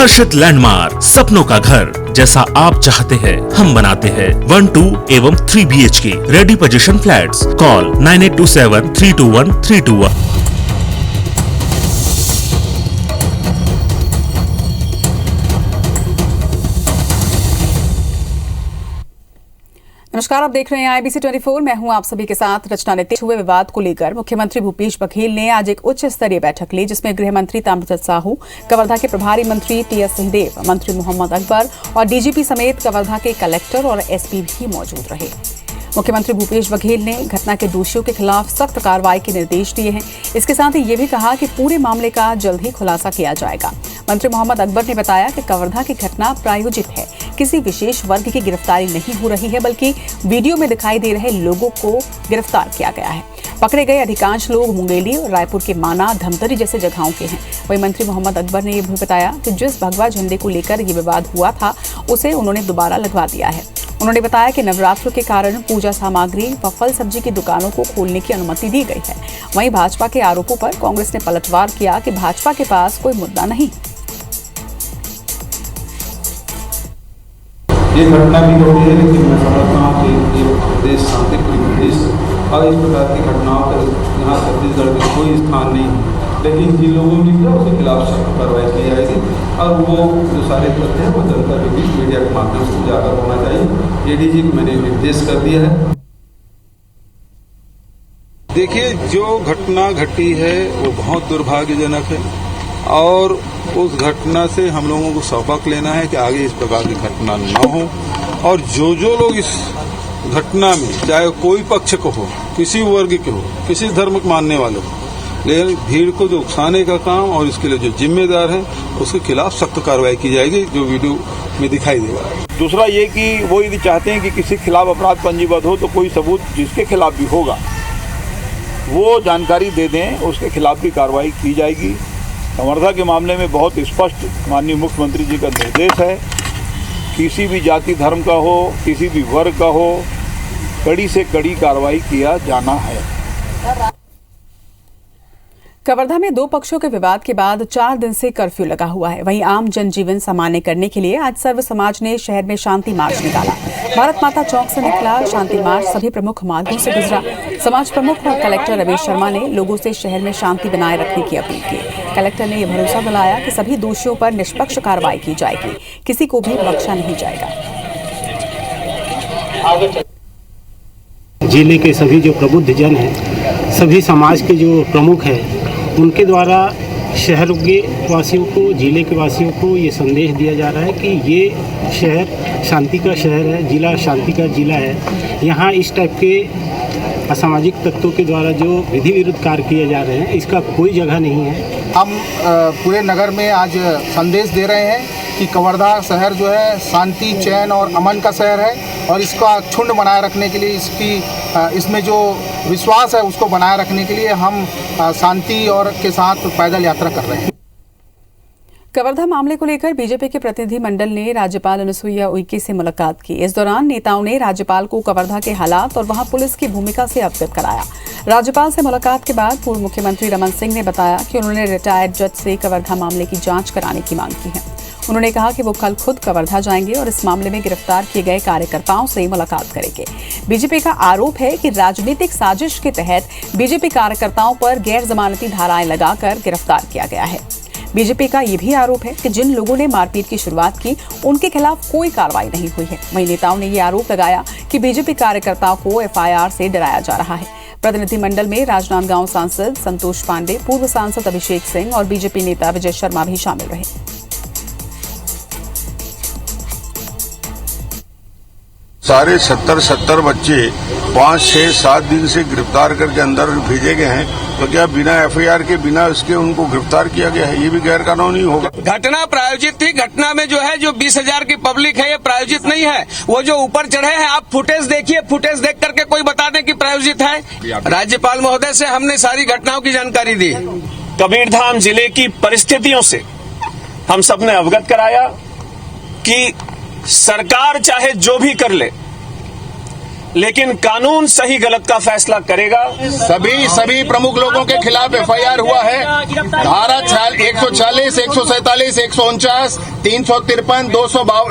हर्षित landmark, सपनों का घर जैसा आप चाहते हैं हम बनाते हैं। 1, 2 एवं 3 BHK ready position flats. Call 9827321321। नमस्कार, आप देख रहे हैं IBC 24। मैं हूं आप सभी के साथ रचना नितेश। हुए विवाद को लेकर मुख्यमंत्री भूपेश बघेल ने आज एक उच्च स्तरीय बैठक ली, जिसमें गृह मंत्री ताम्रध्वज साहू, कवर्धा के प्रभारी मंत्री TS सिंहदेव, मंत्री मोहम्मद अकबर और DGP समेत कवर्धा के कलेक्टर और SP भी मौजूद रहे। मुख्यमंत्री भूपेश बघेल ने घटना के दोषियों के खिलाफ सख्त कार्रवाई के निर्देश दिए हैं। इसके साथ ही ये भी कहा कि पूरे मामले का जल्द ही खुलासा किया जाएगा। मंत्री मोहम्मद अकबर ने बताया कि कवर्धा की घटना प्रायोजित है, किसी विशेष वर्ग की गिरफ्तारी नहीं हो रही है, बल्कि वीडियो में दिखाई दे रहे लोगों को गिरफ्तार किया गया है। पकड़े गए अधिकांश लोग मुंगेली और रायपुर के माना, धमतरी जैसे जगहों के हैं। वहीं मंत्री मोहम्मद अकबर ने यह भी बताया कि जिस भगवा झंडे को लेकर ये विवाद हुआ था, उसे उन्होंने दोबारा लगवा दिया है। उन्होंने बताया कि नवरात्र के कारण पूजा सामग्री व फल सब्जी की दुकानों को खोलने की अनुमति दी गई है। वहीं भाजपा के आरोपों पर कांग्रेस ने पलटवार किया कि भाजपा के पास कोई मुद्दा नहीं। ये घटना भी हो रही है, लेकिन मैं समझता हूँ कि ये देश शांतिप्रिय देश और इस प्रकार की घटनाओं का यहाँ छत्तीसगढ़ में कोई स्थान नहीं है। लेकिन जिन लोगों ने किया उसके खिलाफ सख्त कार्रवाई की जाएगी और वो जो सारे तथ्य हैं वो जनता के बीच मीडिया के माध्यम से उजागर होना चाहिए। ADG को मैंने निर्देश कर दिया है। देखिए, जो घटना घटी है वो बहुत दुर्भाग्यजनक है और उस घटना से हम लोगों को सबक लेना है कि आगे इस प्रकार की घटना न हो। और जो लोग इस घटना में, चाहे कोई पक्ष को हो, किसी वर्ग के हो, किसी धर्म को मानने वाले हो, लेकिन भीड़ को जो उकसाने का काम और इसके लिए जो जिम्मेदार है उसके खिलाफ सख्त कार्रवाई की जाएगी, जो वीडियो में दिखाई देगा। दूसरा ये कि वो यदि चाहते हैं कि किसी के खिलाफ अपराध पंजीबद्ध हो तो कोई सबूत जिसके खिलाफ भी होगा वो जानकारी दे दें, उसके खिलाफ भी कार्रवाई की जाएगी। कवर्धा के मामले में बहुत स्पष्ट माननीय मुख्यमंत्री जी का निर्देश है, किसी भी जाति धर्म का हो, किसी भी वर्ग का हो, कड़ी से कड़ी कार्रवाई किया जाना है। कवर्धा में दो पक्षों के विवाद के बाद 4 दिन से कर्फ्यू लगा हुआ है। वहीं आम जनजीवन सामान्य करने के लिए आज सर्व समाज ने शहर में शांति मार्च निकाला। भारत माता चौक से निकला शांति मार्च सभी प्रमुख मार्गों से गुजरा। समाज प्रमुख और कलेक्टर रमेश शर्मा ने लोगों से शहर में शांति बनाए रखने की अपील की। कलेक्टर ने यह भरोसा दिलाया कि सभी दोषियों पर निष्पक्ष कार्रवाई की जाएगी, किसी को भी बख्शा नहीं जाएगा। जिले के सभी जो प्रबुद्ध जन हैं, सभी समाज के जो प्रमुख हैं, उनके द्वारा शहर के वासियों को, जिले के वासियों को ये संदेश दिया जा रहा है कि ये शहर शांति का शहर है, जिला शांति का जिला है। यहाँ इस टाइप के असामाजिक तत्वों के द्वारा जो विधि विरुद्ध कार्य किए जा रहे हैं, इसका कोई जगह नहीं है। हम पूरे नगर में आज संदेश दे रहे हैं कि कवर्धा शहर जो है शांति, चैन और अमन का शहर है और इसका क्षुण्ण बनाए रखने के लिए, इसमें जो विश्वास है उसको बनाए रखने के लिए हम शांति और के साथ पैदल यात्रा कर रहे हैं। कवर्धा मामले को लेकर बीजेपी के प्रतिनिधि मंडल ने राज्यपाल अनुसुईया उइके से मुलाकात की। इस दौरान नेताओं ने राज्यपाल को कवर्धा के हालात और वहां पुलिस की भूमिका से अवगत कराया। राज्यपाल से मुलाकात के बाद पूर्व मुख्यमंत्री रमन सिंह ने बताया कि उन्होंने रिटायर्ड जज से कवर्धा मामले की जांच कराने की मांग की है। उन्होंने कहा कि वो कल खुद कवर्धा जाएंगे और इस मामले में गिरफ्तार किए गए कार्यकर्ताओं से मुलाकात करेंगे। बीजेपी का आरोप है कि राजनीतिक साजिश के तहत बीजेपी कार्यकर्ताओं पर गैर जमानती धाराएं लगाकर गिरफ्तार किया गया है। बीजेपी का यह भी आरोप है कि जिन लोगों ने मारपीट की शुरुआत की, उनके खिलाफ कोई कार्रवाई नहीं हुई है। वहीं नेताओं ने यह आरोप लगाया कि बीजेपी कार्यकर्ताओं को FIR से डराया जा रहा है। प्रतिनिधिमंडल में राजनांदगांव सांसद संतोष पांडे, पूर्व सांसद अभिषेक सिंह और बीजेपी नेता विजय शर्मा भी शामिल रहे। 70 बच्चे 5, 6, 7 दिन से गिरफ्तार करके अंदर भेजे गए हैं, तो क्या बिना FIR के, बिना उसके उनको गिरफ्तार किया गया है? ये भी गैर कानूनी होगा। घटना प्रायोजित थी। घटना में जो है जो 20,000 की पब्लिक है, ये प्रायोजित नहीं है। वो जो ऊपर चढ़े हैं, आप फुटेज देखिए, फुटेज देख करके कोई बता दें कि प्रायोजित है। राज्यपाल महोदय से हमने सारी घटनाओं की जानकारी दी। कबीरधाम जिले की परिस्थितियों से हम सबने अवगत कराया कि सरकार चाहे जो भी कर ले, लेकिन कानून सही गलत का फैसला करेगा। सभी प्रमुख लोगों के खिलाफ एफआईआर हुआ है। धारा 140, 147, 149, 353,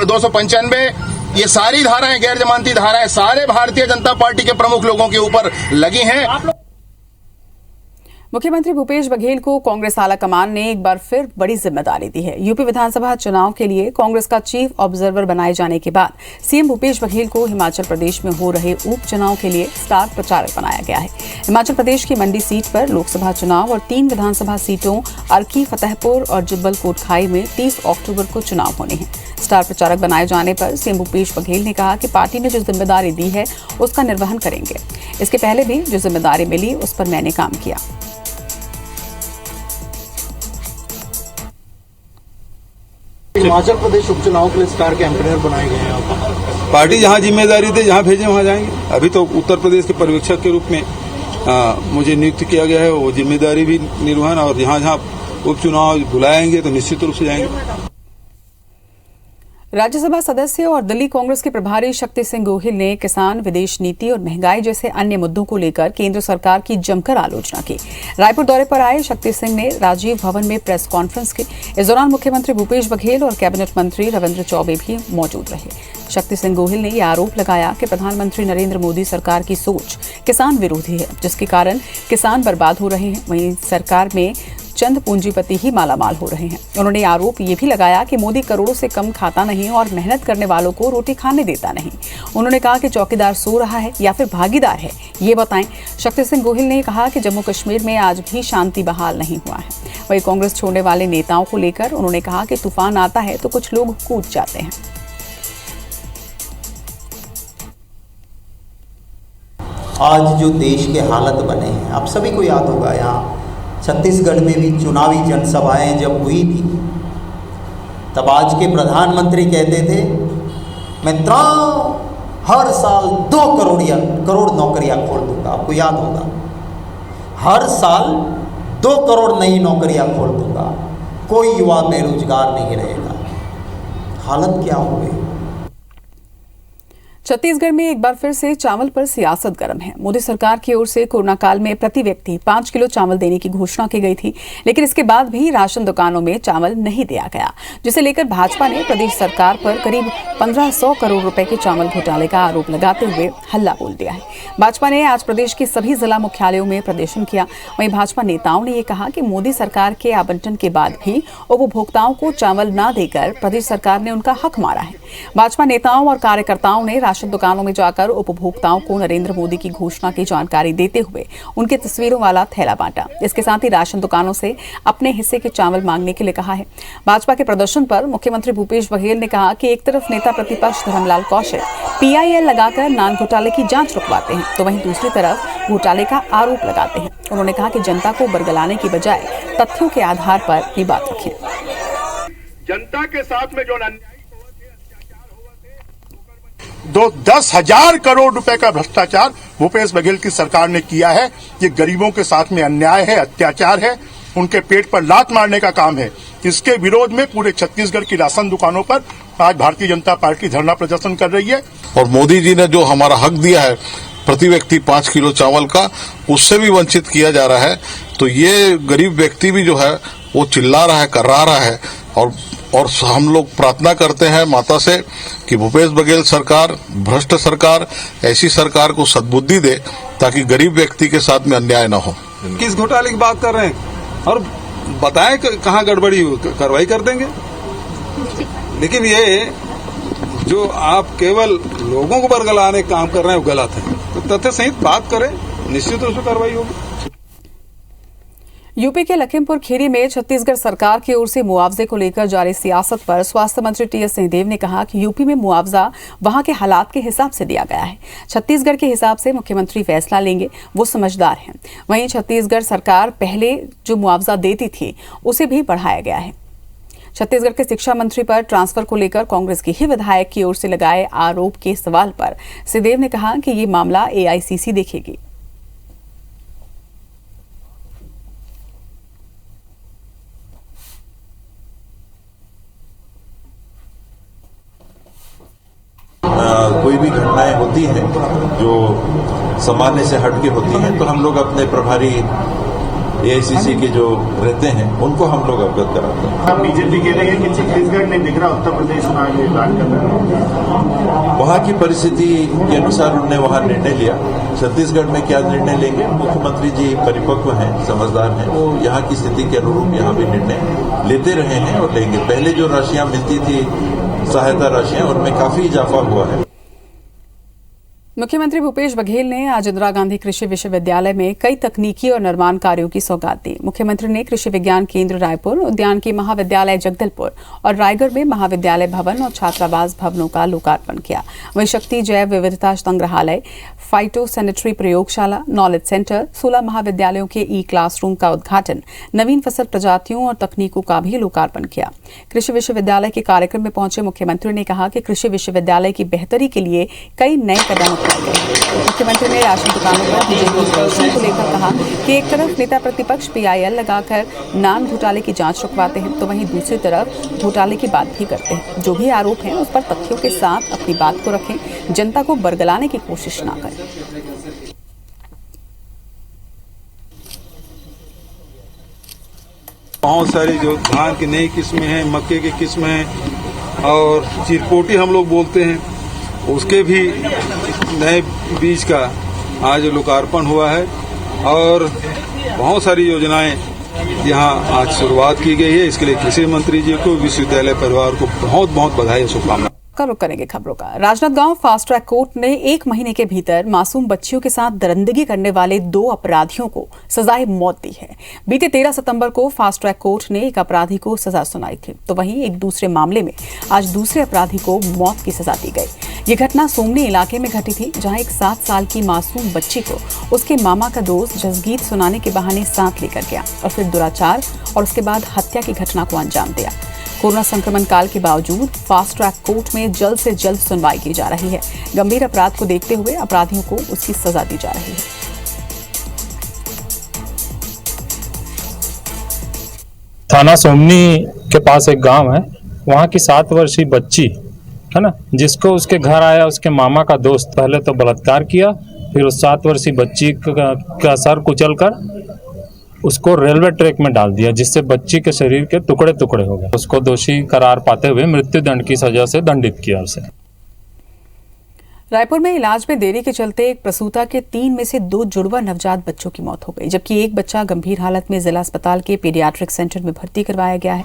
295 ये सारी धाराएं गैर जमानती धाराएं सारे भारतीय जनता पार्टी के प्रमुख लोगों के ऊपर लगी हैं। मुख्यमंत्री भूपेश बघेल को कांग्रेस आलाकमान ने एक बार फिर बड़ी जिम्मेदारी दी है। यूपी विधानसभा चुनाव के लिए कांग्रेस का चीफ ऑब्जर्वर बनाए जाने के बाद सीएम भूपेश बघेल को हिमाचल प्रदेश में हो रहे उपचुनाव के लिए स्टार प्रचारक बनाया गया है। हिमाचल प्रदेश की मंडी सीट पर लोकसभा चुनाव और 3 विधानसभा सीटों अर्की, फतेहपुर और जुब्बल कोटखाई में 30 अक्टूबर को चुनाव होने हैं। स्टार प्रचारक बनाए जाने पर सीएम भूपेश बघेल ने कहा कि पार्टी ने जो जिम्मेदारी दी है उसका निर्वहन करेंगे। इसके पहले भी जो जिम्मेदारी मिली उस पर मैंने काम किया। हिमाचल प्रदेश उपचुनाव के लिए स्टार कैंपेनर बनाए गए हैं। पार्टी जहां जिम्मेदारी थी, जहां भेजे वहां जाएंगे। अभी तो उत्तर प्रदेश के पर्यवेक्षक के रूप में मुझे नियुक्त किया गया है, वो जिम्मेदारी भी निर्वहन, और जहां जहां उपचुनाव बुलाएंगे तो निश्चित रूप से जाएंगे। राज्यसभा सदस्य और दिल्ली कांग्रेस के प्रभारी शक्ति सिंह गोहिल ने किसान, विदेश नीति और महंगाई जैसे अन्य मुद्दों को लेकर केंद्र सरकार की जमकर आलोचना की। रायपुर दौरे पर आए शक्ति सिंह ने राजीव भवन में प्रेस कॉन्फ्रेंस की। इस दौरान मुख्यमंत्री भूपेश बघेल और कैबिनेट मंत्री रविंद्र चौबे भी मौजूद रहे। शक्ति सिंह गोहिल ने यह आरोप लगाया कि प्रधानमंत्री नरेंद्र मोदी सरकार की सोच किसान विरोधी है, जिसके कारण किसान बर्बाद हो रहे हैं। वहीं सरकार में चंद पूंजीपति ही मालामाल हो रहे हैं। उन्होंने आरोप ये भी लगाया कि मोदी करोड़ों से कम खाता नहीं और मेहनत करने वालों को रोटी खाने देता नहीं। उन्होंने कहा कि चौकीदार सो रहा है या फिर भागीदार है, ये बताएं। शक्ति सिंह गोहिल ने कहा कि जम्मू कश्मीर में आज भी शांति बहाल नहीं हुआ है। वहीं कांग्रेस छोड़ने वाले नेताओं को लेकर उन्होंने कहा कि तूफान आता है तो कुछ लोग कूद जाते हैं। आज जो देश के हालत बने हैं, आप सभी को याद होगा, यहाँ छत्तीसगढ़ में भी चुनावी जनसभाएं जब हुई थी तब आज के प्रधानमंत्री कहते थे मित्रों हर साल 2 करोड़ नौकरियां खोल दूंगा। आपको याद होगा, हर साल 2 करोड़ नई नौकरियां खोल दूंगा, कोई युवा बेरोजगार नहीं रहेगा। हालत क्या हो गई? छत्तीसगढ़ में एक बार फिर से चावल पर सियासत गर्म है। मोदी सरकार की ओर से कोरोना काल में प्रति व्यक्ति 5 किलो चावल देने की घोषणा की गई थी, लेकिन इसके बाद भी राशन दुकानों में चावल नहीं दिया गया, जिसे लेकर भाजपा ने प्रदेश सरकार पर करीब 1500 करोड़ रुपए के चावल घोटाले का आरोप लगाते हुए हल्ला बोल दिया है। भाजपा ने आज प्रदेश के सभी जिला मुख्यालयों में प्रदर्शन किया। वहीं भाजपा नेताओं ने यह कहा कि मोदी सरकार के आवंटन के बाद भी उपभोक्ताओं को चावल न देकर प्रदेश सरकार ने उनका हक मारा है। भाजपा नेताओं और कार्यकर्ताओं ने राशन दुकानों में जाकर उपभोक्ताओं को नरेंद्र मोदी की घोषणा की जानकारी देते हुए उनके तस्वीरों वाला थैला बांटा। इसके साथ ही राशन दुकानों से अपने हिस्से के चावल मांगने के लिए कहा है। भाजपा के प्रदर्शन पर मुख्यमंत्री भूपेश बघेल ने कहा कि एक तरफ नेता प्रतिपक्ष धर्मलाल कौशिक PIL लगाकर नान घोटाले की जांच रुकवाते हैं, तो वहीं दूसरी तरफ घोटाले का आरोप लगाते हैं। उन्होंने कहा कि जनता को बरगलाने की बजाय तथ्यों के आधार पर ये बात रखें। जनता के साथ में जो 10,000 करोड़ रुपए का भ्रष्टाचार भूपेश बघेल की सरकार ने किया है। ये गरीबों के साथ में अन्याय है, अत्याचार है, उनके पेट पर लात मारने का काम है। इसके विरोध में पूरे छत्तीसगढ़ की राशन दुकानों पर आज भारतीय जनता पार्टी धरना प्रदर्शन कर रही है। और मोदी जी ने जो हमारा हक दिया है प्रति व्यक्ति 5 किलो चावल का, उससे भी वंचित किया जा रहा है। तो ये गरीब व्यक्ति भी जो है वो चिल्ला रहा है, कर्रा रहा है। और हम लोग प्रार्थना करते हैं माता से कि भूपेश बघेल सरकार, भ्रष्ट सरकार, ऐसी सरकार को सद्बुद्धि दे ताकि गरीब व्यक्ति के साथ में अन्याय न हो। किस घोटाले की बात कर रहे हैं और बताएं कहाँ गड़बड़ी कार्रवाई कर देंगे। लेकिन ये जो आप केवल लोगों को बरगलाने काम कर रहे हैं वो गलत है। तो तथ्य सहित बात करें, निश्चित रूप से कार्रवाई होगी। यूपी के लखीमपुर खीरी में छत्तीसगढ़ सरकार की ओर से मुआवजे को लेकर जारी सियासत पर स्वास्थ्य मंत्री TS सिंहदेव ने कहा कि यूपी में मुआवजा वहां के हालात के हिसाब से दिया गया है। छत्तीसगढ़ के हिसाब से मुख्यमंत्री फैसला लेंगे, वो समझदार हैं। वहीं छत्तीसगढ़ सरकार पहले जो मुआवजा देती थी उसे भी बढ़ाया गया है। छत्तीसगढ़ के शिक्षा मंत्री पर ट्रांसफर को लेकर कांग्रेस के ही विधायक की ओर से लगाए आरोप के सवाल पर सिंहदेव ने कहा कि ये मामला AICC देखेगी। कोई भी घटनाएं होती हैं जो सामान्य से हटके होती हैं तो हम लोग अपने प्रभारी एआईसीसी के जो रहते हैं उनको हम लोग अवगत कराते हैं। बीजेपी कह रही है कि छत्तीसगढ़ नहीं दिख रहा, उत्तर प्रदेश में आगे ऐलान कर रहा है। वहाँ की परिस्थिति के अनुसार उन्होंने वहाँ निर्णय लिया। छत्तीसगढ़ में क्या निर्णय लेंगे, मुख्यमंत्री जी परिपक्व हैं, समझदार हैं, वो यहाँ की स्थिति के अनुरूप यहाँ भी निर्णय लेते रहे हैं और लेंगे। पहले जो राशियां मिलती थी, सहायता राशियां, उनमें काफी इजाफा हुआ है। मुख्यमंत्री भूपेश बघेल ने आज इंदिरा गांधी कृषि विश्वविद्यालय में कई तकनीकी और निर्माण कार्यों की सौगात दी। मुख्यमंत्री ने कृषि विज्ञान केंद्र रायपुर, उद्यानिकी महाविद्यालय जगदलपुर और रायगढ़ में महाविद्यालय भवन और छात्रावास भवनों का लोकार्पण किया। वहीं शक्ति जैव विविधता संग्रहालय, फाइटो सैनिटरी प्रयोगशाला, नॉलेज सेंटर, 16 महाविद्यालयों के ई क्लासरूम का उद्घाटन, नवीन फसल प्रजातियों और तकनीकों का भी लोकार्पण किया। कृषि विश्वविद्यालय के कार्यक्रम में पहुंचे मुख्यमंत्री ने कहा कि कृषि विश्वविद्यालय की बेहतरी के लिए कई नए कदम उठाए गए। मुख्यमंत्री ने राशन दुकानों पर बीजेपी प्रदर्शन को लेकर कहा कि एक तरफ नेता प्रतिपक्ष PIL लगाकर नान घोटाले की जांच रुकवाते हैं तो वहीं दूसरी तरफ घोटाले की बात भी करते हैं। जो भी आरोप हैं उस पर तथ्यों के साथ अपनी बात को रखें, जनता को बरगलाने की कोशिश न करें। बहुत सारी जो धान की नई किस्में हैं, मक्के की किस्में हैं और चिरपोटी हम लोग बोलते हैं, उसके भी नए बीज का आज लोकार्पण हुआ है और बहुत सारी योजनाएं यहाँ आज शुरुआत की गई है। इसके लिए कृषि मंत्री जी को, विश्वविद्यालय परिवार को बहुत बहुत बधाई और शुभकामनाएं। रुक करेंगे खबरों का। राजनांदगांव फास्ट ट्रैक कोर्ट ने 1 महीने के भीतर मासूम बच्चियों के साथ दरिंदगी करने वाले 2 अपराधियों को सजाए मौत दी है। बीते 13 सितंबर को फास्ट ट्रैक कोर्ट ने एक अपराधी को सजा सुनाई थी, तो वहीं एक दूसरे मामले में आज दूसरे अपराधी को मौत की सजा दी गई। ये घटना सोमनी इलाके में घटी थी, जहां एक 7 साल की मासूम बच्ची को उसके मामा का दोस्त जसगीत सुनाने के बहाने साथ लेकर गया और फिर दुराचार और उसके बाद हत्या की घटना को अंजाम दिया। कोरोना संक्रमण काल के बावजूद फास्ट ट्रैक कोर्ट में जल्द से जल्द सुनवाई की जा रही है। गंभीर अपराध को देखते हुए अपराधियों को उसकी सजा दी जा रही है। थाना सोमनी के पास एक गांव है, वहां की 7 वर्षीय बच्ची है ना, जिसको उसके घर आया उसके मामा का दोस्त, पहले तो बलात्कार किया, फिर उस 7 वर्षीय बच्ची का सर कुचल कर उसको रेलवे ट्रैक में डाल दिया, जिससे बच्ची के शरीर के टुकड़े टुकड़े हो गए। उसको दोषी करार पाते हुए मृत्यु दंड की सजा से दंडित किया उसे। रायपुर में इलाज में देरी के चलते एक प्रसूता के 3 में से 2 जुड़वा नवजात बच्चों की मौत हो गई, जबकि एक बच्चा गंभीर हालत में जिला अस्पताल के पीडियाट्रिक सेंटर में भर्ती करवाया गया है।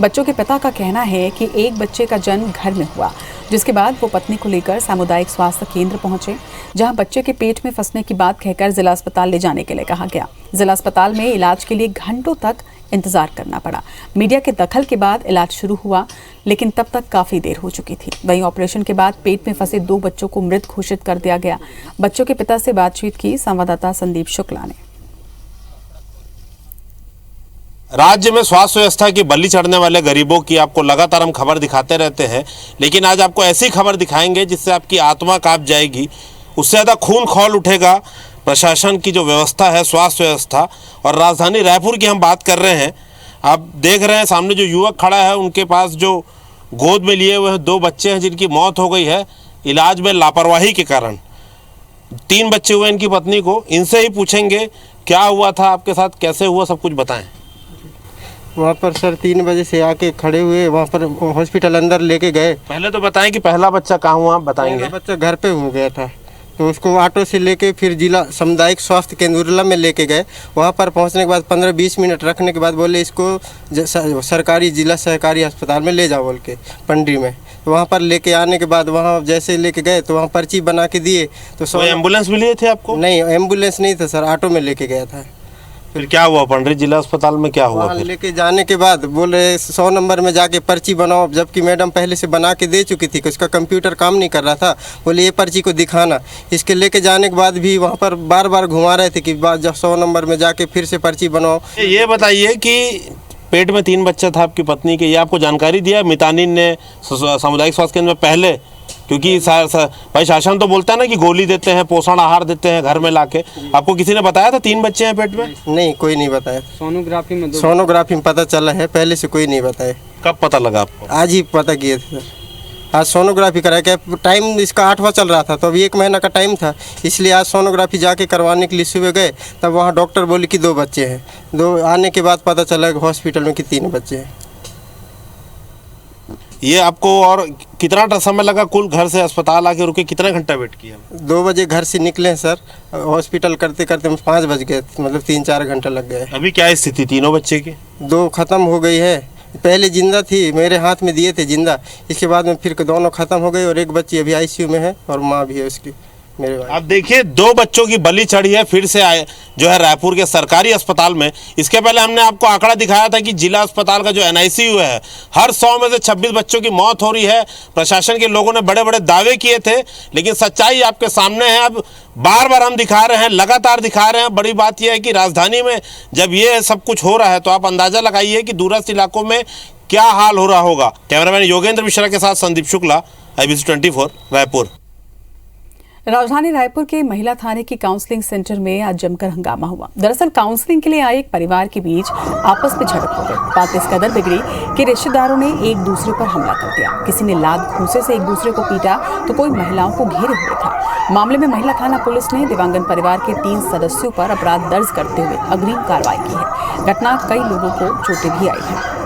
बच्चों के पिता का कहना है कि एक बच्चे का जन्म घर में हुआ, जिसके बाद वो पत्नी को लेकर सामुदायिक स्वास्थ्य केंद्र पहुंचे, जहां बच्चे के पेट में फंसने की बात कहकर जिला अस्पताल ले जाने के लिए कहा गया। जिला अस्पताल में इलाज के लिए घंटों तक इंतजार करना पड़ा। मीडिया के दखल के बाद इलाज शुरू हुआ, लेकिन तब तक काफी देर हो चुकी थी। वहीं ऑपरेशन के बाद पेट में फंसे 2 बच्चों को मृत घोषित कर दिया गया। बच्चों के पिता से बातचीत की संवाददाता संदीप शुक्ला ने। राज्य में स्वास्थ्य व्यवस्था की बलि चढ़ने वाले गरीबों की आपको लगातार हम खबर दिखाते रहते हैं, लेकिन आज आपको ऐसी खबर दिखाएंगे जिससे आपकी आत्मा कांप जाएगी। उससे ज़्यादा खून खौल उठेगा प्रशासन की जो व्यवस्था है, स्वास्थ्य व्यवस्था। और राजधानी रायपुर की हम बात कर रहे हैं। आप देख रहे हैं सामने जो युवक खड़ा है, उनके पास जो गोद में लिए हुए 2 बच्चे हैं जिनकी मौत हो गई है इलाज में लापरवाही के कारण। 3 बच्चे हुए इनकी पत्नी को। इनसे ही पूछेंगे क्या हुआ था आपके साथ, कैसे हुआ, सब कुछ बताएं। वहाँ पर सर 3 बजे से आके खड़े हुए, वहाँ पर हॉस्पिटल अंदर लेके गए। पहले तो बताएं कि पहला बच्चा कहाँ हुआ, आप बताएंगे। पहला बच्चा घर पे हो गया था, तो उसको ऑटो से लेके फिर जिला सामुदायिक स्वास्थ्य केंद्र उरला में लेके गए। वहाँ पर पहुँचने के बाद 15-20 मिनट रखने के बाद बोले इसको सरकारी जिला सहकारी अस्पताल में ले जाओ बोल के पंडरी में। तो वहाँ पर लेके आने के बाद वहाँ जैसे लेके गए तो वहाँ पर्ची बना के दिए। तो एम्बुलेंस मिली थे आपको? नहीं, एम्बुलेंस नहीं था सर, ऑटो में लेके गया था। फिर क्या हुआ पंडरी जिला अस्पताल में, क्या हुआ? फिर लेके जाने के बाद बोले 100 नंबर में जाके पर्ची बनाओ, जबकि मैडम पहले से बना के दे चुकी थी कि उसका कंप्यूटर काम नहीं कर रहा था। बोले ये पर्ची को दिखाना। इसके लेके जाने के बाद भी वहाँ पर बार बार घुमा रहे थे कि जब 100 नंबर में जाके फिर से पर्ची बनाओ। ये बताइए कि पेट में 3 बच्चा था आपकी पत्नी के, ये आपको जानकारी दिया मितानिन ने सामुदायिक स्वास्थ्य केंद्र में पहले? क्योंकि भाई शासन तो बोलता है ना कि गोली देते हैं, पोषण आहार देते हैं घर में लाके। आपको किसी ने बताया था 3 बच्चे हैं पेट में? नहीं, कोई नहीं बताया। सोनोग्राफी में पता चला है, पहले से कोई नहीं बताया। कब पता लगा आपको? आज ही पता किए थे। आज सोनोग्राफी कराया। क्या टाइम इसका 8वां चल रहा था, तो अभी 1 महीना का टाइम था, इसलिए आज सोनोग्राफी जाके करवाने के लिए सुबह गए। तब वहाँ डॉक्टर बोले कि 2 बच्चे हैं। 2 आने के बाद पता चला कि हॉस्पिटल में कि 3 बच्चे हैं। ये आपको और कितना समय लगा कुल घर से अस्पताल आके रुके, कितना घंटा वेट किया? 2 बजे घर से निकले हैं सर, हॉस्पिटल करते करते 5 बज गए, मतलब 3-4 घंटा लग गए। अभी क्या स्थिति तीनों बच्चे की? 2 खत्म हो गई है, पहले जिंदा थी, मेरे हाथ में दिए थे जिंदा, इसके बाद में फिर दोनों खत्म हो गई और एक बच्ची अभी आईसीयू में है और माँ भी है उसकी, मेरे भाई। आप देखिए 2 बच्चों की बलि चढ़ी है फिर से आए जो है रायपुर के सरकारी अस्पताल में। इसके पहले हमने आपको आंकड़ा दिखाया था कि जिला अस्पताल का जो NICU है, हर 100 में से 26 बच्चों की मौत हो रही है। प्रशासन के लोगों ने बड़े बड़े दावे किए थे, लेकिन सच्चाई आपके सामने है। अब बार बार हम दिखा रहे हैं, लगातार दिखा रहे हैं। बड़ी बात यह है कि राजधानी में जब ये सब कुछ हो रहा है तो आप अंदाजा लगाइए कि दूरस्थ इलाकों में क्या हाल हो रहा होगा। कैमरामैन योगेंद्र मिश्रा के साथ संदीप शुक्ला, IBC 24 रायपुर। राजधानी रायपुर के महिला थाने की काउंसलिंग सेंटर में आज जमकर हंगामा हुआ। दरअसल काउंसलिंग के लिए आए एक परिवार के बीच आपस में झड़प हो गई। बात इस कदर बिगड़ी कि रिश्तेदारों ने एक दूसरे पर हमला कर दिया। किसी ने लात घूंसे से एक दूसरे को पीटा तो कोई महिलाओं को घेरे हुए था। मामले में महिला थाना पुलिस ने दिवंगत परिवार के 3 सदस्यों पर अपराध दर्ज करते हुए अग्रिम कार्रवाई की है। घटना कई लोगों को चोटें भी आई हैं।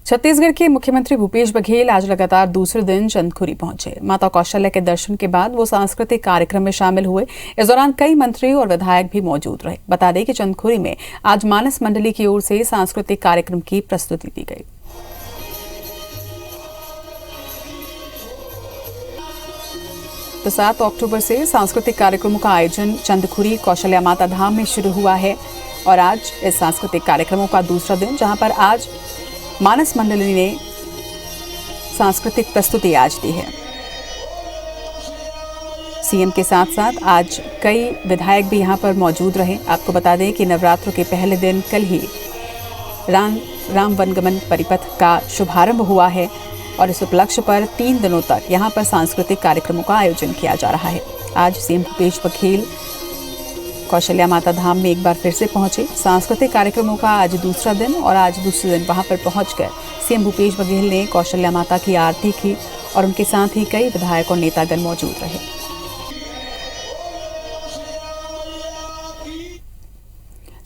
छत्तीसगढ़ के मुख्यमंत्री भूपेश बघेल आज लगातार दूसरे दिन चंदखुरी पहुंचे। माता कौशल्या के दर्शन के बाद वो सांस्कृतिक कार्यक्रम में शामिल हुए। इस दौरान कई मंत्री और विधायक भी मौजूद रहे। बता दें कि चंदखुरी में आज मानस मंडली की ओर से सांस्कृतिक कार्यक्रम की प्रस्तुति दी गई। तो 7 अक्टूबर से सांस्कृतिक कार्यक्रमों का आयोजन चंदखुरी कौशल्या माता धाम में शुरू हुआ है और आज इस सांस्कृतिक कार्यक्रमों का दूसरा दिन, जहां पर आज मानस मंडली ने सांस्कृतिक प्रस्तुति आज दी है। सीएम के साथ साथ आज कई विधायक भी यहां पर मौजूद रहे। आपको बता दें कि नवरात्रों के पहले दिन कल ही राम वनगमन परिपथ का शुभारंभ हुआ है और इस उपलक्ष्य पर 3 दिनों तक यहां पर सांस्कृतिक कार्यक्रमों का आयोजन किया जा रहा है। आज सीएम भूपेश बघेल कौशल्या माता धाम में एक बार फिर से पहुंचे। सांस्कृतिक कार्यक्रमों का आज दूसरा दिन और आज दूसरे दिन वहां पर पहुंचकर सीएम भूपेश बघेल ने कौशल्या माता की आरती की और उनके साथ ही कई विधायक और नेतागण मौजूद रहे।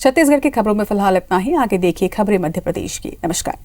छत्तीसगढ़ की खबरों में फिलहाल इतना ही। आगे देखिए खबरें मध्य प्रदेश की। नमस्कार।